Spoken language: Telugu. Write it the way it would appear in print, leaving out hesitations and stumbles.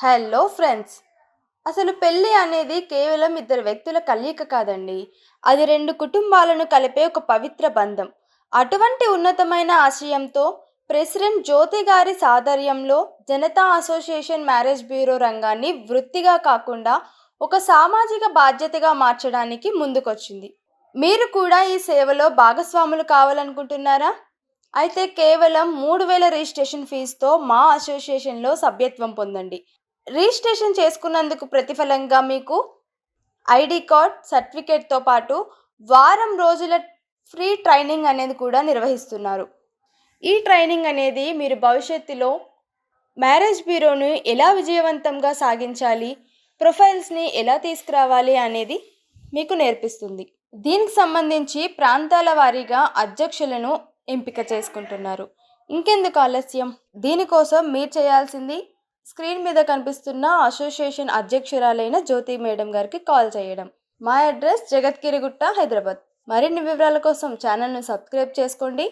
Hello friends. అసలు పెళ్ళి అనేది కేవలం ఇద్దరు వ్యక్తుల కలయిక కాదండి. అది రెండు కుటుంబాలను కలిపే ఒక పవిత్ర బంధం. అటువంటి ఉన్నతమైన ఆశయంతో ప్రెసిడెంట్ జ్యోతి గారి సారథ్యంలో జనతా అసోసియేషన్ మ్యారేజ్ బ్యూరో రంగాన్ని వృత్తిగా కాకుండా ఒక సామాజిక బాధ్యతగా మార్చడానికి ముందుకొచ్చింది. మీరు కూడా ఈ సేవలో భాగస్వాములు కావాలనుకుంటున్నారా? అయితే కేవలం 3000 రిజిస్ట్రేషన్ ఫీజుతో మా అసోసియేషన్‌లో సభ్యత్వం పొందండి. రిజిస్ట్రేషన్ చేసుకున్నందుకు ప్రతిఫలంగా మీకు ఐడీ కార్డ్, సర్టిఫికేట్‌తో పాటు వారం రోజుల ఫ్రీ ట్రైనింగ్ అనేది కూడా నిర్వహిస్తున్నారు. ఈ ట్రైనింగ్ అనేది మీరు భవిష్యత్తులో మ్యారేజ్ బ్యూరోను ఎలా విజయవంతంగా సాగించాలి, ప్రొఫైల్స్‌ని ఎలా తీసుకురావాలి అనేది మీకు నేర్పిస్తుంది. దీనికి సంబంధించి ప్రాంతాల వారీగా అధ్యక్షులను ఎంపిక చేసుకుంటున్నారు. ఇంకెందుకు ఆలస్యం? దీనికోసం మీరు చేయాల్సింది స్క్రీన్ మీద కనిపిస్తున్న అసోసియేషన్ అధ్యక్షురాలైన జ్యోతి మేడం గారికి కాల్ చేయడం. మా అడ్రస్ జగద్గిరిగుట్ట, హైదరాబాద్. మరిన్ని వివరాల కోసం ఛానల్ను సబ్స్క్రైబ్ చేసుకోండి.